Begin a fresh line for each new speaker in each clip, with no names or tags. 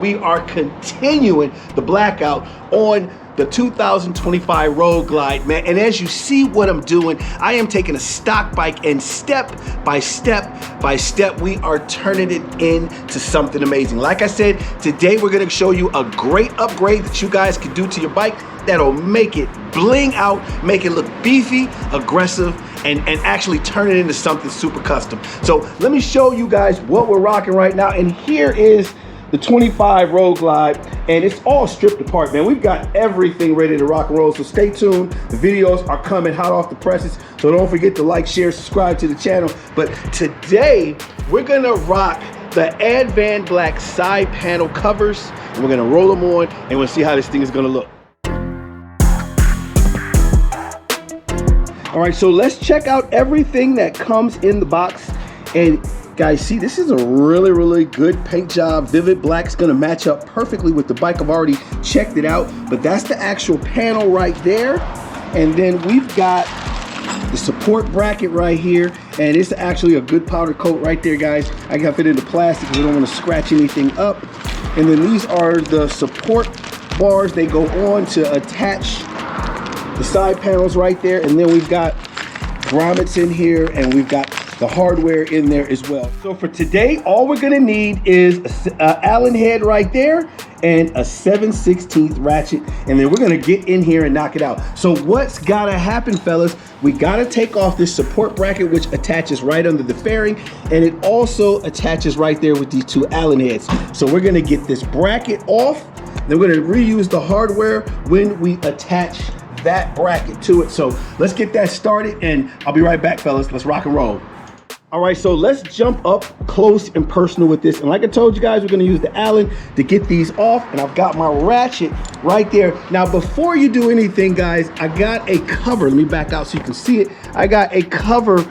We are continuing the blackout on the 2025 Road Glide, man. And as you see what I'm doing, I am taking a stock bike and step by step, we are turning it into something amazing. Like I said, today we're gonna show you a great upgrade that you guys can do to your bike that'll make it bling out, make it look beefy, aggressive, and actually turn it into something super custom. So let me show you guys what we're rocking right now. And here is the 25 Road Glide, and it's all stripped apart, man. We've got everything ready to rock and roll, so stay tuned. The videos are coming hot off the presses, so don't forget to like, share, subscribe to the channel. But today, we're gonna rock the Advan Black side panel covers, and we're gonna roll them on, and we'll see how this thing is gonna look. All right, so let's check out everything that comes in the box. And guys, see, this is a really good paint job. Vivid Black's gonna match up perfectly with the bike. I've already checked it out, but that's the actual panel right there. And then we've got the support bracket right here, and it's actually a good powder coat right there, guys. I got it into plastic because I don't want to scratch anything up. And then these are the support bars. They go on to attach the side panels right there. And then we've got grommets in here, and we've got the hardware in there as well. So for today, all we're gonna need is a Allen head right there and a 7/16 ratchet, and then we're gonna get in here and knock it out. So what's gotta happen, fellas, we gotta take off this support bracket, which attaches right under the fairing, and it also attaches right there with these two Allen heads. So we're gonna get this bracket off, then we're gonna reuse the hardware when we attach that bracket to it. So let's get that started, and I'll be right back, fellas. Let's rock and roll. All right, so let's jump up close and personal with this. And like I told you guys, we're gonna use the Allen to get these off, and I've got my ratchet right there. Now, before you do anything, guys, I got a cover. Let me back out so you can see it. I got a cover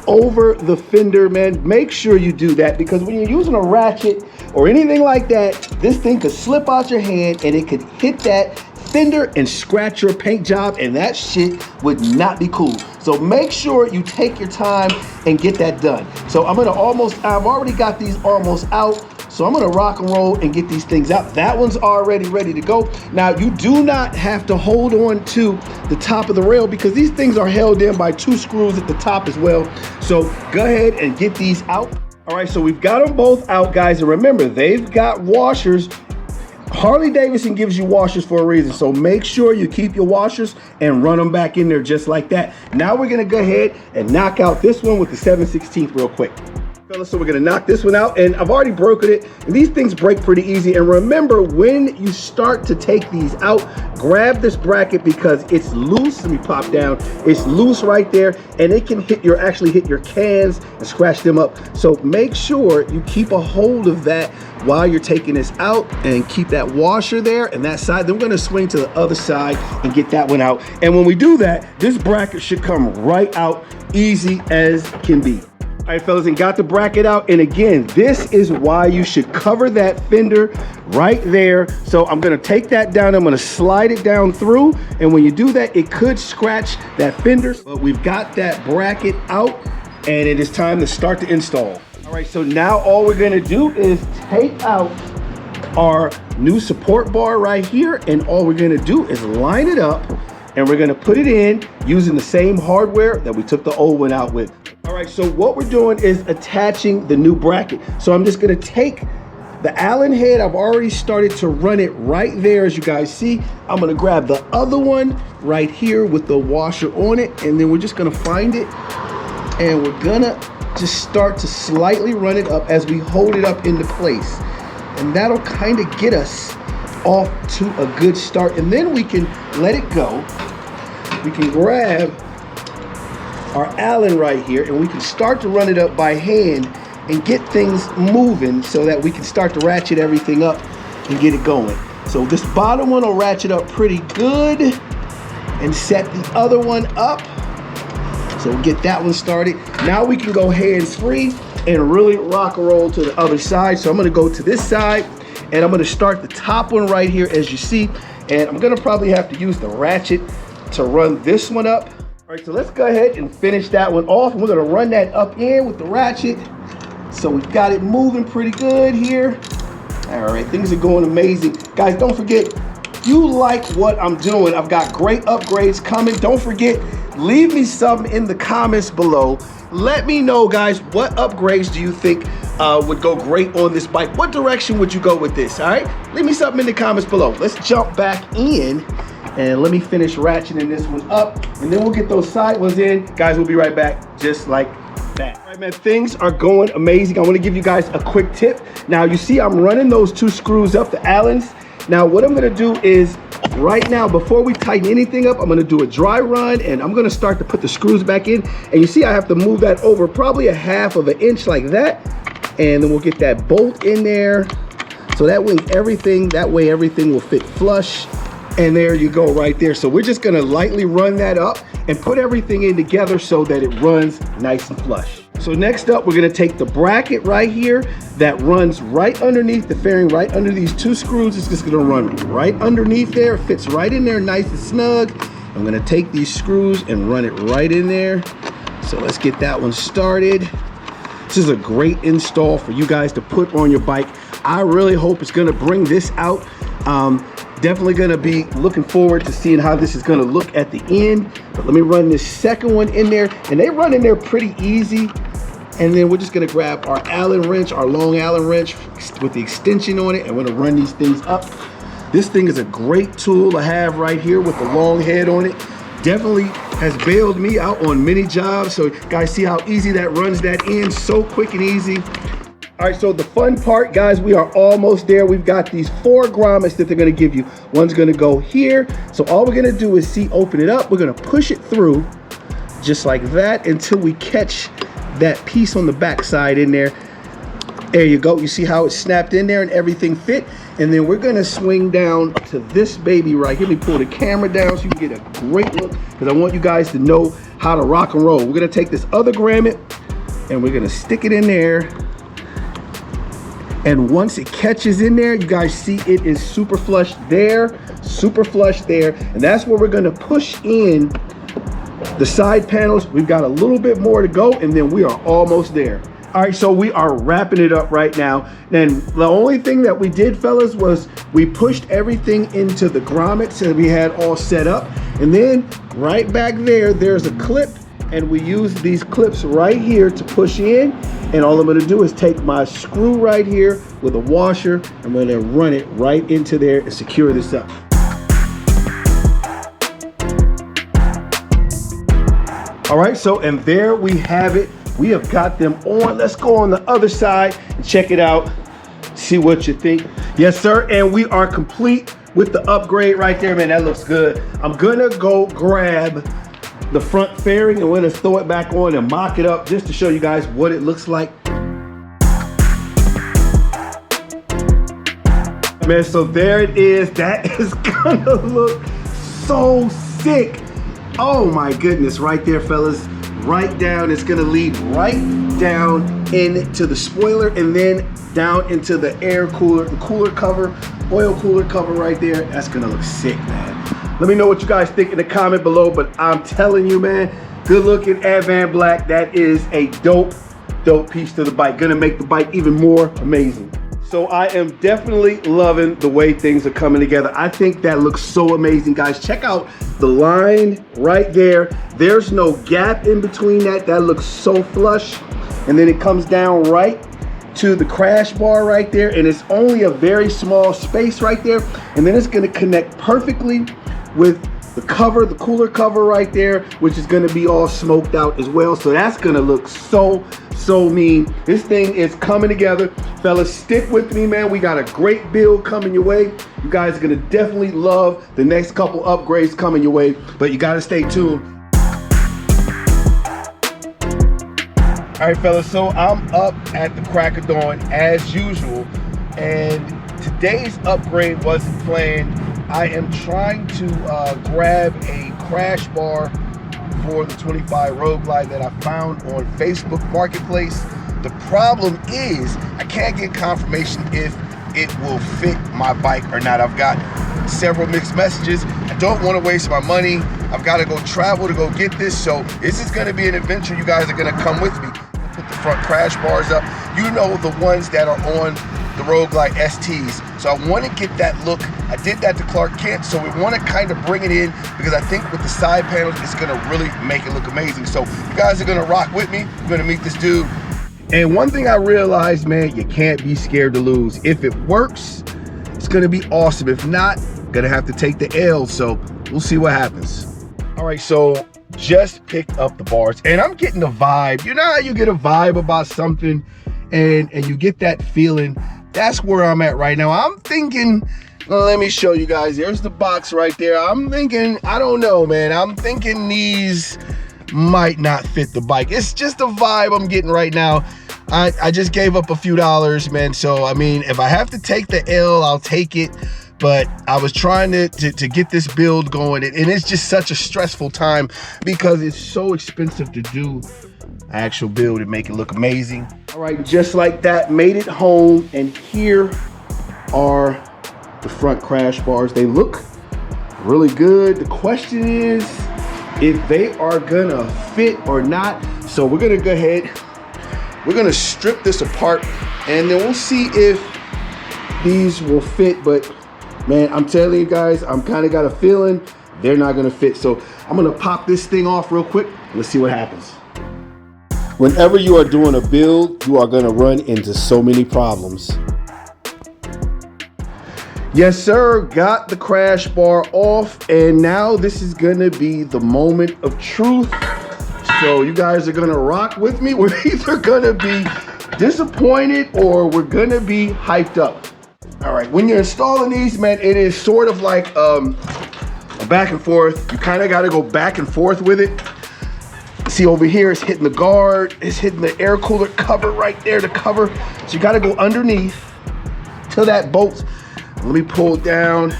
over the fender, man. Make sure you do that, because when you're using a ratchet or anything like that, this thing could slip out your hand and it could hit that fender and scratch your paint job, and that shit would not be cool. So make sure you take your time and get that done. So I've already got these almost out, so I'm gonna rock and roll and get these things out. That one's already ready to go. Now, you do not have to hold on to the top of the rail, because these things are held in by 2 screws at the top as well. So go ahead and get these out. All right, so we've got them both out, guys, and remember, they've got washers. Harley-Davidson gives you washers for a reason, so make sure you keep your washers and run them back in there just like that. Now we're gonna go ahead and knock out this one with the 7/16 real quick. Fellas, so we're gonna knock this one out, and I've already broken it, and these things break pretty easy. And remember, when you start to take these out, grab this bracket because it's loose. Let me pop down. It's loose right there, and it can actually hit your cans and scratch them up. So make sure you keep a hold of that while you're taking this out, and keep that washer there and that side. Then we're gonna swing to the other side and get that one out. And when we do that, this bracket should come right out easy as can be. All right, fellas, and got the bracket out. And again, this is why you should cover that fender right there. So I'm gonna take that down, I'm gonna slide it down through, and when you do that, it could scratch that fender. But we've got that bracket out, and it is time to start the install. All right, so now all we're gonna do is take out our new support bar right here, and all we're gonna do is line it up, and we're gonna put it in using the same hardware that we took the old one out with. All right, so what we're doing is attaching the new bracket. So I'm just gonna take the Allen head. I've already started to run it right there, as you guys see. I'm gonna grab the other one right here with the washer on it, and then we're just gonna find it, and we're gonna just start to slightly run it up as we hold it up into place. And that'll kind of get us off to a good start. And then we can let it go. We can grab our Allen right here, and we can start to run it up by hand and get things moving so that we can start to ratchet everything up and get it going. So this bottom one will ratchet up pretty good, and set the other one up. So we'll get that one started. Now we can go hands-free and really rock and roll to the other side. So I'm gonna go to this side, and I'm gonna start the top one right here, as you see. And I'm gonna probably have to use the ratchet to run this one up. All right, so let's go ahead and finish that one off. We're gonna run that up in with the ratchet. So we've got it moving pretty good here. All right, things are going amazing. Guys, don't forget, if you like what I'm doing, I've got great upgrades coming. Don't forget, leave me some in the comments below. Let me know, guys, what upgrades do you think would go great on this bike? What direction would you go with this, all right? Leave me something in the comments below. Let's jump back in and let me finish ratcheting this one up, and then we'll get those side ones in. Guys, we'll be right back just like that. All right, man, things are going amazing. I want to give you guys a quick tip. Now, you see I'm running those 2 screws up, the Allens. Now, what I'm going to do is right now, before we tighten anything up, I'm going to do a dry run, and I'm going to start to put the screws back in. And you see I have to move that over probably a 1/2 of an inch like that, and then we'll get that bolt in there. So that way everything will fit flush. And there you go right there. So we're just gonna lightly run that up and put everything in together so that it runs nice and flush. So next up, we're gonna take the bracket right here that runs right underneath the fairing, right under these 2 screws. It's just gonna run right underneath there. It fits right in there nice and snug. I'm gonna take these screws and run it right in there. So let's get that one started. This is a great install for you guys to put on your bike. I really hope it's gonna bring this out. Definitely gonna be looking forward to seeing how this is gonna look at the end. But let me run this second one in there, and they run in there pretty easy. And then we're just gonna grab our Allen wrench, our long Allen wrench with the extension on it, and we're gonna run these things up. This thing is a great tool to have right here with the long head on it. Definitely has bailed me out on many jobs. So guys, see how easy that runs that in, so quick and easy. All right, so the fun part, guys, we are almost there. We've got these 4 grommets that they're gonna give you. One's gonna go here. So all we're gonna do is open it up. We're gonna push it through just like that until we catch that piece on the back side in there. There you go. You see how it snapped in there and everything fit? And then we're gonna swing down to this baby right here. Let me pull the camera down so you can get a great look, because I want you guys to know how to rock and roll. We're gonna take this other grommet and we're gonna stick it in there. And once it catches in there, you guys see it is super flush there, and that's where we're gonna push in the side panels. We've got a little bit more to go, and then we are almost there. All right, so we are wrapping it up right now. And the only thing that we did, fellas, was we pushed everything into the grommets that we had all set up. And then right back there, there's a clip, and we use these clips right here to push in. And all I'm gonna do is take my screw right here with a washer. I'm gonna run it right into there and secure this up. All right, so, and there we have it. We have got them on. Let's go on the other side and check it out. See what you think. Yes, sir, and we are complete with the upgrade right there, man. That looks good. I'm gonna go grab the front fairing and we're gonna throw it back on and mock it up just to show you guys what it looks like. Man, so there it is. That is gonna look so sick. Oh my goodness, right there, fellas. Right down, it's gonna lead right down into the spoiler and then down into the air cooler, the cooler cover, oil cooler cover right there. That's gonna look sick, man. Let me know what you guys think in the comment below, but I'm telling you, man, good looking Advan Black. That is a dope piece to the bike. Gonna make the bike even more amazing. So I am definitely loving the way things are coming together. I think that looks so amazing, guys. Check out the line right there. There's no gap in between that. That looks so flush. And then it comes down right to the crash bar right there. And it's only a very small space right there. And then it's gonna connect perfectly with the cover, the cooler cover right there, which is gonna be all smoked out as well. So that's gonna look so mean. This thing is coming together. Fellas, stick with me, man. We got a great build coming your way. You guys are gonna definitely love the next couple upgrades coming your way, but you gotta stay tuned. All right, fellas, so I'm up at the crack of dawn as usual, and today's upgrade wasn't planned. I am trying to grab a crash bar for the 25 Road Glide that I found on Facebook Marketplace. The problem is I can't get confirmation if it will fit my bike or not. I've got several mixed messages. I don't want to waste my money. I've got to go travel to go get this, so this is going to be an adventure. You guys are going to come with me. Put the front crash bars up. You know, the ones that are on the Road Glide STs. So I want to get that look. I did that to Clark Kent, so we want to kind of bring it in because I think with the side panels, it's going to really make it look amazing. So you guys are going to rock with me. We're going to meet this dude. And one thing I realized, man, you can't be scared to lose. If it works, it's going to be awesome. If not, going to have to take the L. So we'll see what happens. All right, so just picked up the bars and I'm getting the vibe. You know how you get a vibe about something and you get that feeling? That's where I'm at right now. I'm thinking, let me show you guys. There's the box right there. I'm thinking, I don't know, man. I'm thinking these might not fit the bike. It's just a vibe I'm getting right now. I just gave up a few dollars, man. So, I mean, if I have to take the L, I'll take it. But I was trying to get this build going. And it's just such a stressful time because it's so expensive to do an actual build and make it look amazing. All right, just like that, made it home. And here are the front crash bars. They look really good. The question is if they are gonna fit or not. So we're gonna go ahead, we're gonna strip this apart and then we'll see if these will fit. But man, I'm telling you guys, I'm kind of got a feeling they're not gonna fit. So I'm gonna pop this thing off real quick. Let's see what happens. Whenever you are doing a build, you are gonna run into so many problems. Yes, sir, got the crash bar off, and now this is gonna be the moment of truth. So you guys are gonna rock with me. We're either gonna be disappointed or we're gonna be hyped up. All right, when you're installing these, man, it is sort of like a back and forth. You kind of got to go back and forth with it. See over here, it's hitting the guard, it's hitting the air cooler cover right there, the cover. So you got to go underneath to that bolt. Let me pull it down.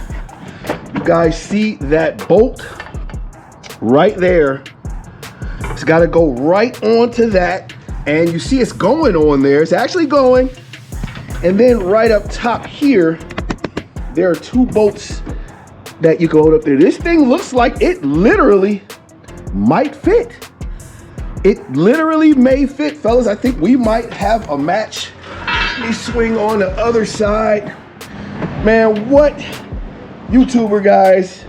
You guys see that bolt right there? It's got to go right onto that. And you see it's going on there. It's actually going. And then right up top here, there are two bolts that you can hold up there. This thing looks like it literally might fit. It literally may fit, fellas. I think we might have a match. Let me swing on the other side. Man, what YouTuber guys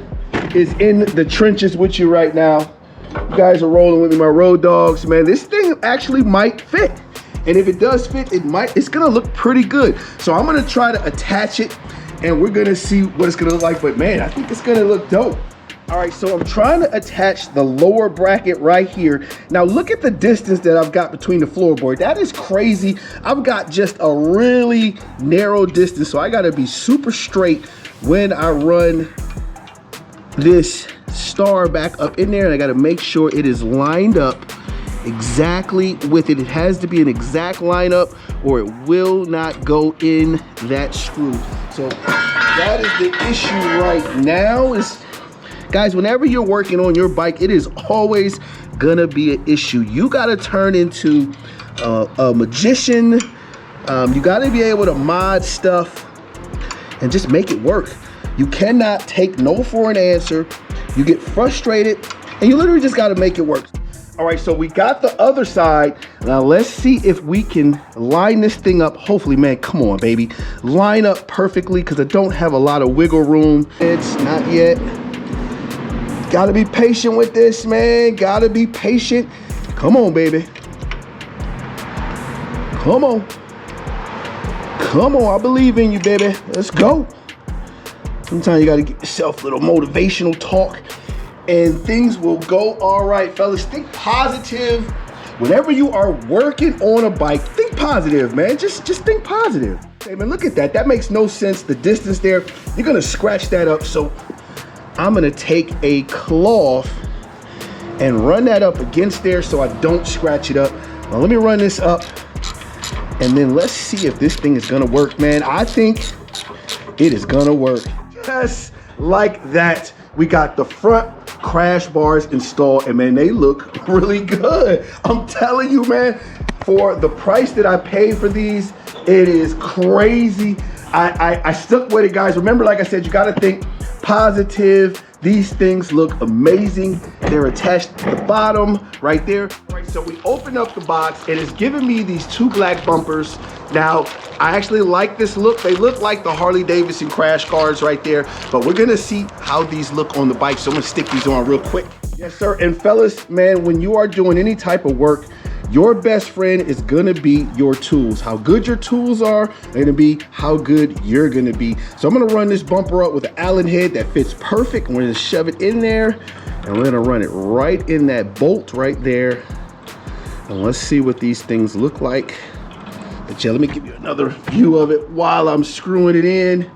is in the trenches with you right now? You guys are rolling with me, my road dogs, man. This thing actually might fit. And if it does fit, it's gonna look pretty good. So I'm gonna try to attach it and we're gonna see what it's gonna look like. But man, I think it's gonna look dope. All right, so I'm trying to attach the lower bracket right here. Now look at the distance that I've got between the floorboard. That is crazy. I've got just a really narrow distance. So I gotta be super straight when I run this star back up in there. And I gotta make sure it is lined up exactly with it. It has to be an exact lineup or it will not go in that screw. So that is the issue right now. Guys, whenever you're working on your bike, it is always gonna be an issue. You gotta turn into a magician. You gotta be able to mod stuff and just make it work. You cannot take no for an answer. You get frustrated and you literally just gotta make it work. All right, so we got the other side. Now let's see if we can line this thing up. Hopefully, man, come on, baby. Line up perfectly because I don't have a lot of wiggle room. It's not yet. Gotta be patient with this, man. Gotta be patient. Come on, baby. Come on. Come on, I believe in you, baby. Let's go. Sometimes you gotta give yourself a little motivational talk and things will go all right, fellas. Think positive. Whenever you are working on a bike, think positive, man. Just think positive. Hey, man, look at that. That makes no sense. The distance there, you're gonna scratch that up. So I'm gonna take a cloth and run that up against there so I don't scratch it up. Now let me run this up and then let's see if this thing is gonna work, man. I think it is gonna work. Just like that, we got the front crash bars installed and man, they look really good. I'm telling you, man, for the price that I paid for these, it is crazy. I stuck with it, guys. Remember, like I said, you gotta think positive, These things look amazing. They're attached to the bottom right there. Right, so we open up the box and it's giving me these 2 black bumpers. Now, I actually like this look. They look like the Harley-Davidson crash guards right there, but we're gonna see how these look on the bike. So I'm gonna stick these on real quick. Yes, sir. And fellas, man, when you are doing any type of work, your best friend is gonna be your tools. How good your tools are gonna be how good you're gonna be. So I'm gonna run this bumper up with an Allen head that fits perfect. We're gonna shove it in there and we're gonna run it right in that bolt right there. And let's see what these things look like. But yeah, let me give you another view of it while I'm screwing it in.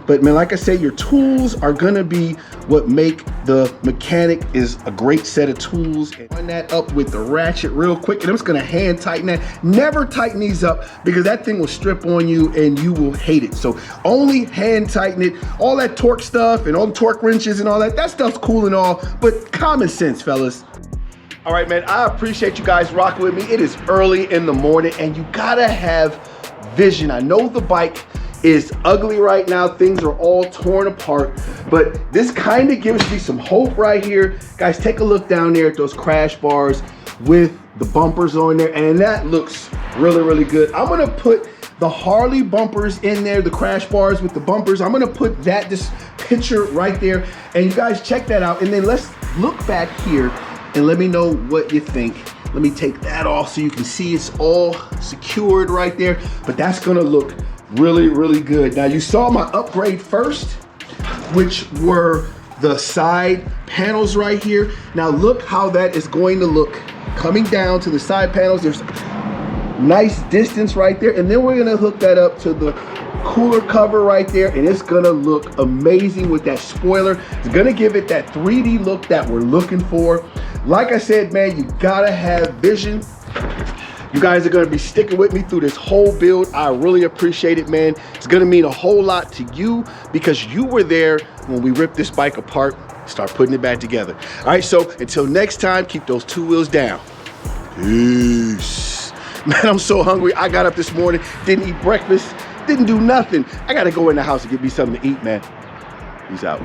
But man, like I said, your tools are gonna be what make the mechanic is a great set of tools. And run that up with the ratchet real quick. And I'm just gonna hand tighten that. Never tighten these up because that thing will strip on you and you will hate it. So only hand tighten it. All that torque stuff and all the torque wrenches and all that, that stuff's cool and all, but common sense, fellas. All right, man, I appreciate you guys rocking with me. It is early in the morning and you gotta have vision. I know the bike is ugly right now. Things are all torn apart, but this kind of gives me some hope right here. Guys, take a look down there at those crash bars with the bumpers on there, and that looks really, really good. I'm gonna put the Harley bumpers in there, the crash bars with the bumpers. I'm gonna put this picture right there, and you guys check that out. And then let's look back here and let me know what you think. Let me take that off so you can see it's all secured right there, but that's gonna look really, really good. Now you saw my upgrade first, which were the side panels right here. Now look how that is going to look coming down to the side panels. There's nice distance right there. And then we're gonna hook that up to the cooler cover right there. And it's gonna look amazing with that spoiler. It's gonna give it that 3D look that we're looking for. Like I said, man, you gotta have vision. You guys are gonna be sticking with me through this whole build. I really appreciate it, man. It's gonna mean a whole lot to you because you were there when we ripped this bike apart, start putting it back together. All right, so until next time, keep those 2 wheels down. Peace. Man, I'm so hungry. I got up this morning, didn't eat breakfast, didn't do nothing. I gotta go in the house and get me something to eat, man. Peace out.